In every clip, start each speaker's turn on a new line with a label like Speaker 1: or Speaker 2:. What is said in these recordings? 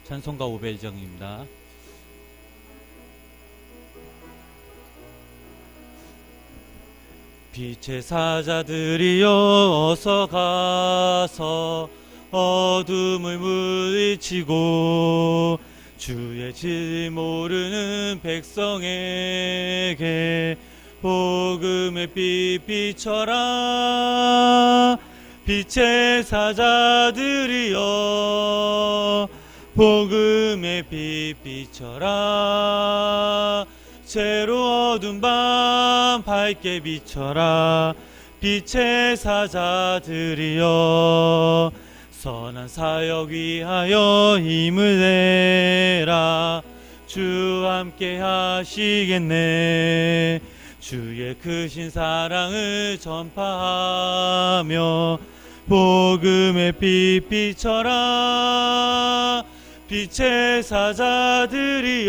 Speaker 1: 찬송가 500장입니다. 빛의 사자들이여 어서 가서 어둠을 물리치고 주의 질 모르는 백성에게 복음의 빛 비춰라. 빛의 사자들이여 복음의 빛 비춰라. 새로 어두운 밤 밝게 비춰라. 빛의 사자들이여 선한 사역 위하여 힘을 내라. 주 함께 하시겠네. 주의 크신 사랑을 전파하며 복음의 빛 비춰라. 빛의 사자들이여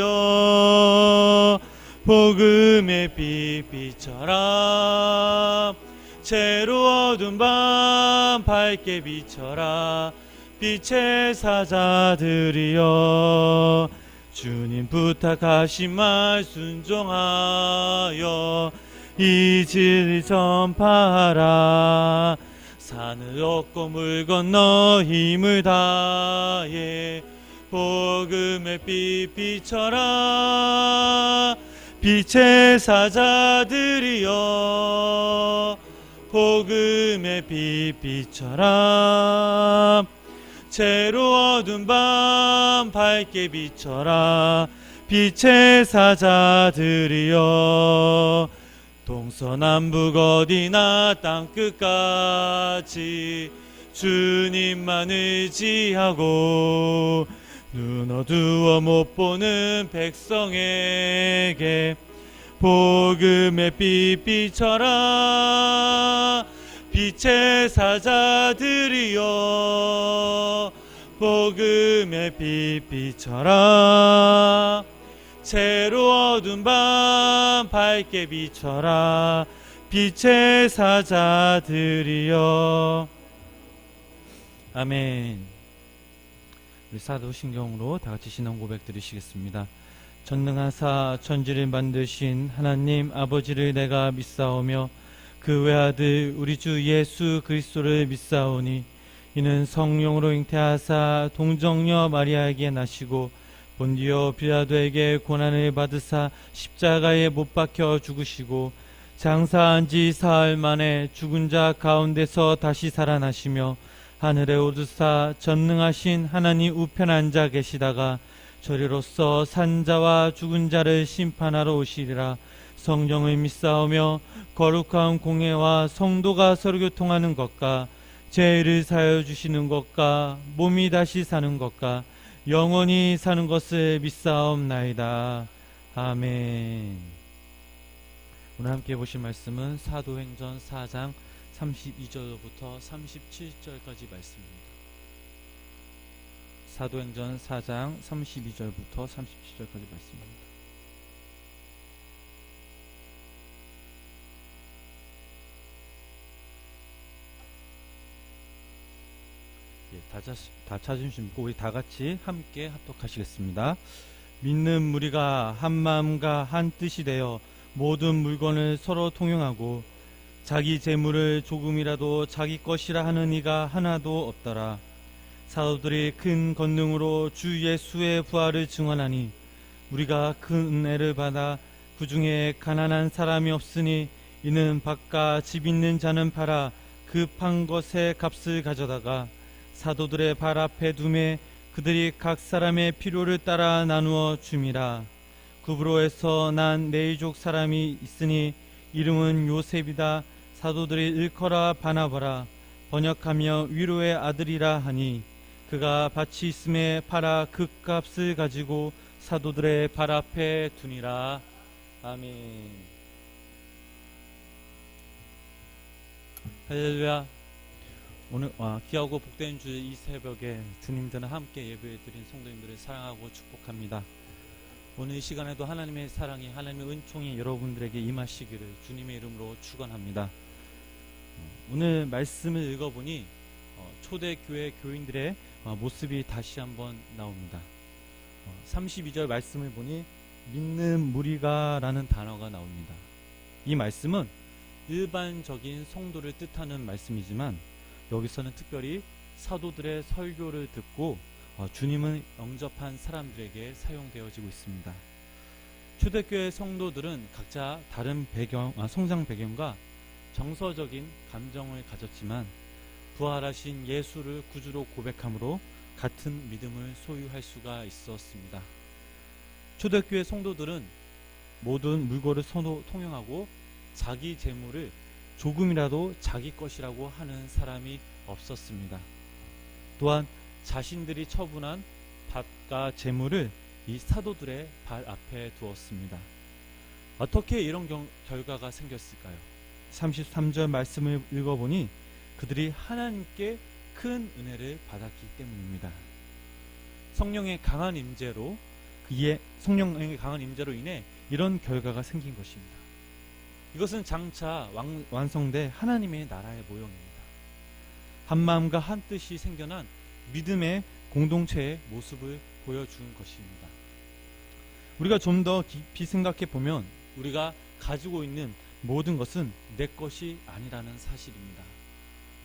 Speaker 1: 복음의 빛 비춰라. 새로 어두운 밤 밝게 비춰라. 빛의 사자들이여 주님 부탁하신 말 순종하여 이 진리 전파하라. 산을 얻고 물 건너 힘을 다해 복음의 빛 비춰라. 빛의 사자들이여 복음의 빛 비춰라. 새로 어두운 밤 밝게 비춰라. 빛의 사자들이여 동서남북 어디나 땅끝까지 주님만 의지하고 눈 어두워 못 보는 백성에게 복음의 빛 비춰라. 빛의 사자들이여 복음의 빛 비춰라. 새로 어두운 밤 밝게 비춰라. 빛의 사자들이여. 아멘. 우리 사도신경으로 다같이 신앙 고백 드리시겠습니다. 전능하사 천지를 만드신 하나님 아버지를 내가 믿사오며 그 외아들 우리 주 예수 그리스도를 믿사오니 이는 성령으로 잉태하사 동정녀 마리아에게 나시고 본디오 빌라도에게 고난을 받으사 십자가에 못 박혀 죽으시고 장사한 지 사흘 만에 죽은 자 가운데서 다시 살아나시며 하늘에 오르사 전능하신 하나님 우편 앉아 계시다가 저리로서 산자와 죽은 자를 심판하러 오시리라. 성령을 믿사오며 거룩한 공회와 성도가 서로 교통하는 것과 죄를 사하여 주시는 것과 몸이 다시 사는 것과 영원히 사는 것을 믿사옵나이다. 아멘. 오늘 함께 보실 말씀은 사도행전 4장 32절부터 37절까지 말씀입니다. 사도행전 4장 32절부터 37절까지 말씀입니다. 다 찾으신 분 우리 다 같이 함께 합독하시겠습니다. 믿는 무리가 한 마음과 한 뜻이 되어 모든 물건을 서로 통용하고 자기 재물을 조금이라도 자기 것이라 하는 이가 하나도 없더라. 사도들이 큰 권능으로 주 예수의 부활을 증언하니 우리가 큰 은혜를 받아 그 중에 가난한 사람이 없으니 이는 밭과 집 있는 자는 팔아 그 판 것의 값을 가져다가 사도들의 발 앞에 두매 그들이 각 사람의 필요를 따라 나누어 줌이라. 구브로에서 난 네이족 사람이 있으니 이름은 요셉이다. 사도들이 일컬어 바나바라 번역하며 위로의 아들이라 하니 그가 밭이 있음에 팔아 그 값을 가지고 사도들의 발 앞에 두니라. 아멘. 할렐루야. 오늘 귀하고 복된 주의 이 새벽에 주님들과 함께 예배드린 성도님들을 사랑하고 축복합니다. 오늘 이 시간에도 하나님의 사랑이, 하나님의 은총이 여러분들에게 임하시기를 주님의 이름으로 축원합니다. 오늘 말씀을 읽어보니 초대교회 교인들의 모습이 다시 한번 나옵니다. 32절 말씀을 보니 믿는 무리가라는 단어가 나옵니다. 이 말씀은 일반적인 성도를 뜻하는 말씀이지만 여기서는 특별히 사도들의 설교를 듣고 주님을 영접한 사람들에게 사용되어지고 있습니다. 초대교회 성도들은 각자 다른 성장 배경과 정서적인 감정을 가졌지만 부활하신 예수를 구주로 고백함으로 같은 믿음을 소유할 수가 있었습니다. 초대교회 성도들은 모든 물건을 통용하고 자기 재물을 조금이라도 자기 것이라고 하는 사람이 없었습니다. 또한 자신들이 처분한 밭과 재물을 이 사도들의 발 앞에 두었습니다. 어떻게 이런 결과가 생겼을까요? 33절 말씀을 읽어보니 그들이 하나님께 큰 은혜를 받았기 때문입니다. 성령의 강한 임재로 인해 이런 결과가 생긴 것입니다. 이것은 장차 완성돼 하나님의 나라의 모형입니다. 한 마음과 한 뜻이 생겨난 믿음의 공동체의 모습을 보여준 것입니다. 우리가 좀 더 깊이 생각해 보면 우리가 가지고 있는 모든 것은 내 것이 아니라는 사실입니다.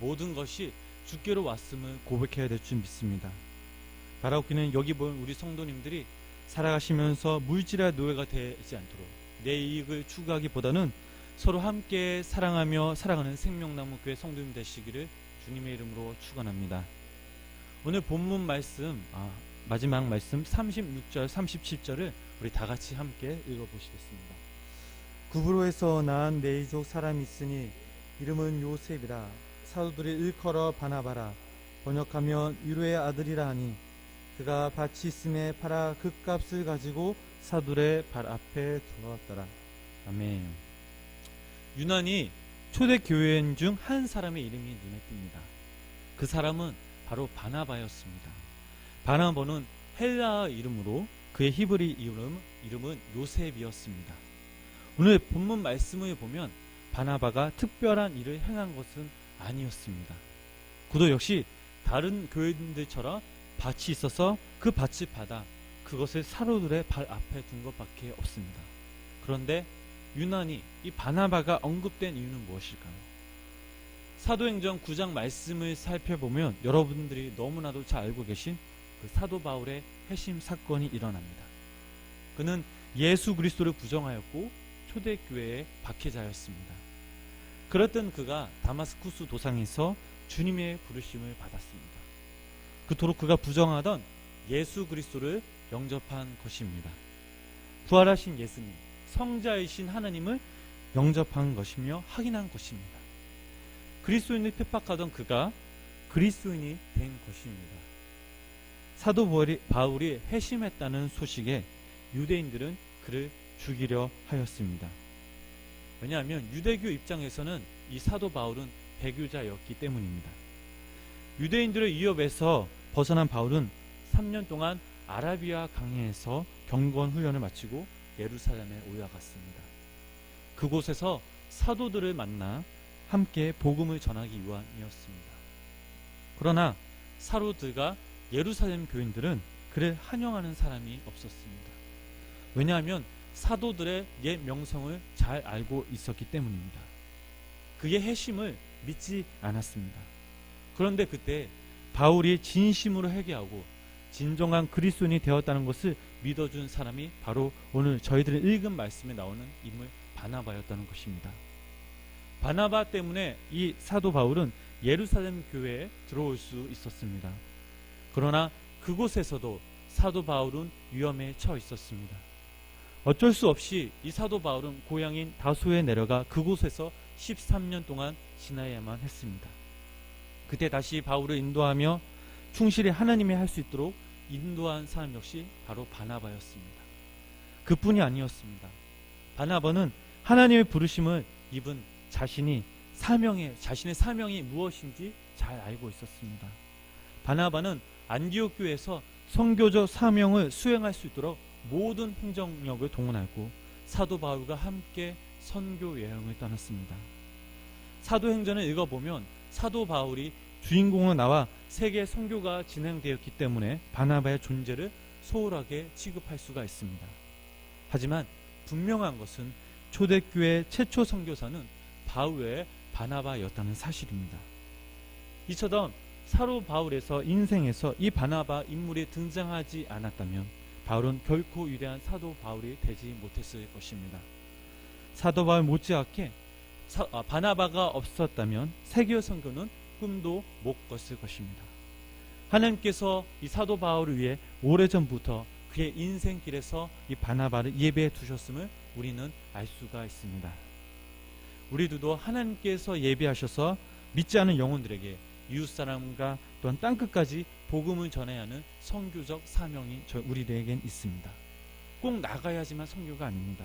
Speaker 1: 모든 것이 주께로 왔음을 고백해야 될 줄 믿습니다. 바라옵기는 여기 본 우리 성도님들이 살아가시면서 물질의 노예가 되지 않도록 내 이익을 추구하기보다는 서로 함께 사랑하며 살아가는 생명나무 교회 성도님 되시기를 주님의 이름으로 축원합니다. 오늘 본문 말씀 마지막 말씀 36절 37절을 우리 다 같이 함께 읽어보시겠습니다. 구브로에서 낳은 네이족 사람이 있으니 이름은 요셉이라. 사도들이 일컬어 바나바라. 번역하면 위로의 아들이라 하니 그가 밭이 있음에 팔아 그 값을 가지고 사도들의 발 앞에 두었더라. 아멘. 유난히 초대교회인 중 한 사람의 이름이 눈에 띕니다. 그 사람은 바로 바나바였습니다. 바나바는 헬라어 이름으로 그의 히브리 이름은 요셉이었습니다. 오늘 본문 말씀을 보면 바나바가 특별한 일을 행한 것은 아니었습니다. 그도 역시 다른 교인들처럼 밭이 있어서 그 밭을 받아 그것을 사도들의 발 앞에 둔 것밖에 없습니다. 그런데 유난히 이 바나바가 언급된 이유는 무엇일까요? 사도행전 9장 말씀을 살펴보면 여러분들이 너무나도 잘 알고 계신 그 사도 바울의 회심 사건이 일어납니다. 그는 예수 그리스도를 부정하였고 초대교회의 박해자였습니다. 그랬던 그가 다마스쿠스 도상에서 주님의 부르심을 받았습니다. 그토록 그가 부정하던 예수 그리스도를 영접한 것입니다. 부활하신 예수님, 성자이신 하나님을 영접한 것이며 확인한 것입니다. 그리스도인을 핍박하던 그가 그리스도인이 된 것입니다. 사도 바울이 회심했다는 소식에 유대인들은 그를 죽이려 하였습니다. 왜냐하면 유대교 입장에서는 이 사도 바울은 배교자였기 때문입니다. 유대인들의 위협에서 벗어난 바울은 3년 동안 아라비아 강해에서 경건 훈련을 마치고 예루살렘에 올라갔습니다. 그곳에서 사도들을 만나 함께 복음을 전하기 위함이었습니다. 그러나 사도들과 예루살렘 교인들은 그를 환영하는 사람이 없었습니다. 왜냐하면 사도들의 옛 명성을 잘 알고 있었기 때문입니다. 그의 회심을 믿지 않았습니다. 그런데 그때 바울이 진심으로 회개하고 진정한 그리스도인이 되었다는 것을 믿어준 사람이 바로 오늘 저희들이 읽은 말씀에 나오는 인물 바나바였다는 것입니다. 바나바 때문에 이 사도 바울은 예루살렘 교회에 들어올 수 있었습니다. 그러나 그곳에서도 사도 바울은 위험에 처해 있었습니다. 어쩔 수 없이 이 사도 바울은 고향인 다소에 내려가 그곳에서 13년 동안 지내야만 했습니다. 그때 다시 바울을 인도하며 충실히 하나님이 할 수 있도록 인도한 사람 역시 바로 바나바였습니다. 그뿐이 아니었습니다. 바나바는 하나님의 부르심을 입은 자신의 사명이 무엇인지 잘 알고 있었습니다. 바나바는 안디옥 교회에서 선교적 사명을 수행할 수 있도록 모든 행정력을 동원하고 사도 바울과 함께 선교 여행을 떠났습니다. 사도행전을 읽어보면 사도 바울이 주인공으로 나와 세계 선교가 진행되었기 때문에 바나바의 존재를
Speaker 2: 소홀하게 취급할 수가 있습니다. 하지만 분명한 것은
Speaker 1: 초대교회 최초 선교사는 바울 외에 바나바였다는 사실입니다.
Speaker 2: 이처럼 사도 바울에서 인생에서 이 바나바 인물이 등장하지 않았다면 바울은 결코 위대한 사도 바울이 되지 못했을 것입니다.
Speaker 1: 사도 바울 못지않게
Speaker 2: 바나바가 없었다면 세계 선교는 꿈도 못 꿨을 것입니다.
Speaker 1: 하나님께서 이 사도 바울을 위해 오래전부터 그의 인생길에서 이 바나바를 예배해 두셨음을 우리는 알 수가 있습니다. 우리들도 하나님께서 예배하셔서 믿지 않은 영혼들에게 이웃사람과 또한 땅끝까지 복음을 전해야 하는 선교적 사명이 우리들에겐 있습니다. 꼭 나가야지만 선교가 아닙니다.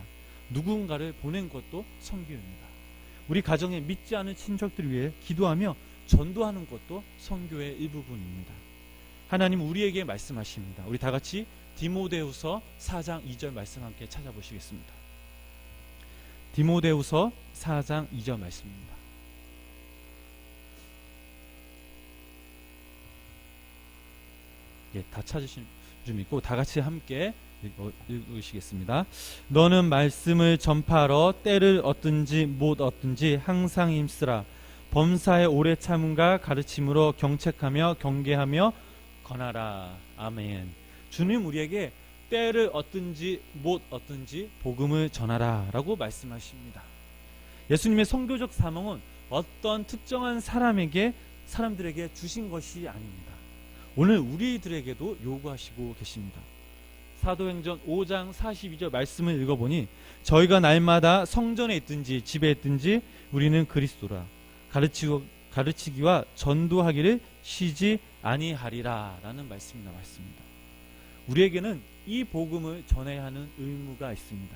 Speaker 1: 누군가를 보낸 것도 선교입니다. 우리 가정에 믿지 않은 친척들을 위해 기도하며 전도하는 것도 선교의 일부분입니다. 하나님 우리에게 말씀하십니다. 우리 다 같이 디모데후서 4장 2절 말씀 함께 찾아보시겠습니다. 디모데후서 4장 2절 말씀입니다. 예, 다 찾으신 줄 믿고 다 같이 함께 읽으시겠습니다. 너는 말씀을 전파하러 때를 얻든지 못 얻든지 항상 힘쓰라. 범사에 오래 참음과 가르침으로 경책하며 경계하며 권하라. 아멘. 주님 우리에게 때를 얻든지 못 얻든지 복음을 전하라 라고 말씀하십니다. 예수님의 선교적 사명은 어떤 특정한 사람들에게 주신 것이 아닙니다. 오늘 우리들에게도 요구하시고 계십니다. 사도행전 5장 42절 말씀을 읽어보니 저희가 날마다 성전에 있든지 집에 있든지 우리는 그리스도라 가르치기와 전도하기를 쉬지 아니하리라 라는 말씀이 나와 있습니다. 우리에게는 이 복음을 전해야 하는 의무가 있습니다.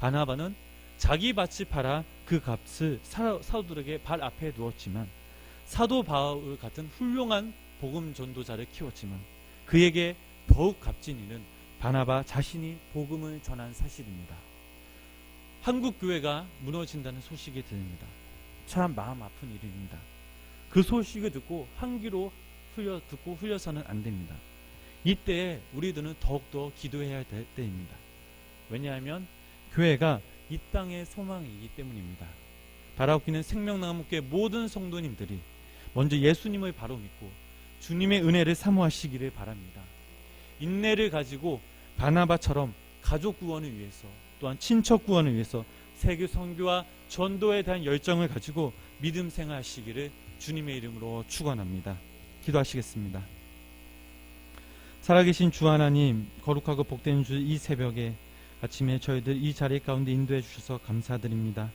Speaker 1: 바나바는 자기 밭을 팔아 그 값을 사도들에게 발 앞에 두었지만 사도 바울 같은 훌륭한 복음 전도자를 키웠지만 그에게 더욱 값진 이는 바나바 자신이 복음을 전한 사실입니다. 한국 교회가 무너진다는 소식이 들립니다. 참 마음 아픈 일입니다. 그 소식을 듣고 한 귀로 듣고 흘려서는 안 됩니다. 이때 우리들은 더욱더 기도해야 될 때입니다. 왜냐하면 교회가 이 땅의 소망이기 때문입니다. 바라옵기는 생명나무교회 모든 성도님들이 먼저 예수님을 바로 믿고 주님의 은혜를 사모하시기를 바랍니다. 인내를 가지고 바나바처럼 가족 구원을 위해서 또한 친척 구원을 위해서 세계 선교와 전도에 대한 열정을 가지고 믿음 생활하시기를 주님의 이름으로 축원합니다. 기도하시겠습니다. 살아계신 주 하나님, 거룩하고 복된 주 이 새벽에 아침에 저희들 이 자리 가운데 인도해 주셔서 감사드립니다.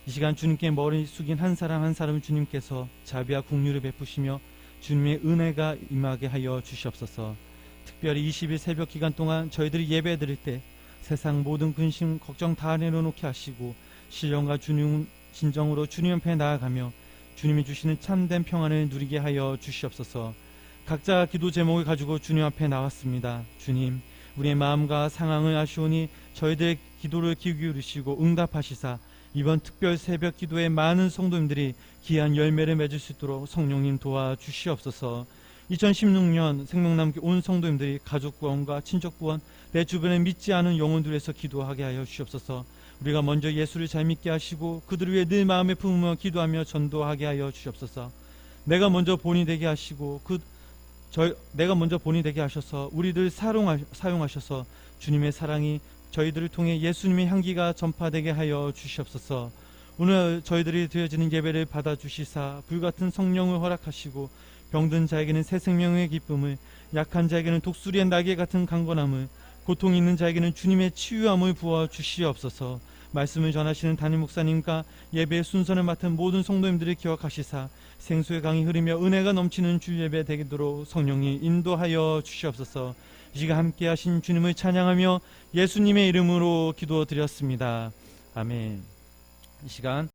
Speaker 1: 이 시간 주님께 머리 숙인 한 사람 한 사람을 주님께서 자비와 긍휼을 베푸시며 주님의 은혜가 임하게 하여 주시옵소서. 특별히 20일 새벽 기간 동안 저희들이 예배 드릴 때 세상 모든 근심 걱정 다 내려놓게 하시고 신령과 진정으로 주님 앞에 나아가며 주님이 주시는 참된 평안을 누리게 하여 주시옵소서. 각자 기도 제목을 가지고 주님 앞에 나왔습니다. 주님, 우리의 마음과 상황을 아시오니 저희들의 기도를 귀 기울이시고 응답하시사 이번 특별 새벽 기도에 많은 성도님들이 귀한 열매를 맺을 수 있도록 성령님 도와주시옵소서. 2016년 생명나무교회 온 성도님들이 가족 구원과 친척 구원, 내 주변에 믿지 않은 영혼들에서 기도하게 하여 주시옵소서. 우리가 먼저 예수를 잘 믿게 하시고 그들을 위해 늘 마음에 품으며 기도하며 전도하게 하여 주시옵소서. 내가 먼저 본이 되게 하시고 내가 먼저 본이 되게 하셔서 우리들 사용하셔서 주님의 사랑이 저희들을 통해 예수님의 향기가 전파되게 하여 주시옵소서. 오늘 저희들이 드려지는 예배를 받아주시사 불같은 성령을 허락하시고 병든 자에게는 새 생명의 기쁨을, 약한 자에게는 독수리의 날개 같은 강건함을, 고통 있는 자에게는 주님의 치유함을 부어 주시옵소서. 말씀을 전하시는 담임 목사님과 예배의 순서를 맡은 모든 성도님들을 기억하시사 생수의 강이 흐르며 은혜가 넘치는 주 예배 되도록 성령이 인도하여 주시옵소서. 이 시간 함께 하신 주님을 찬양하며 예수님의 이름으로 기도드렸습니다. 아멘. 이 시간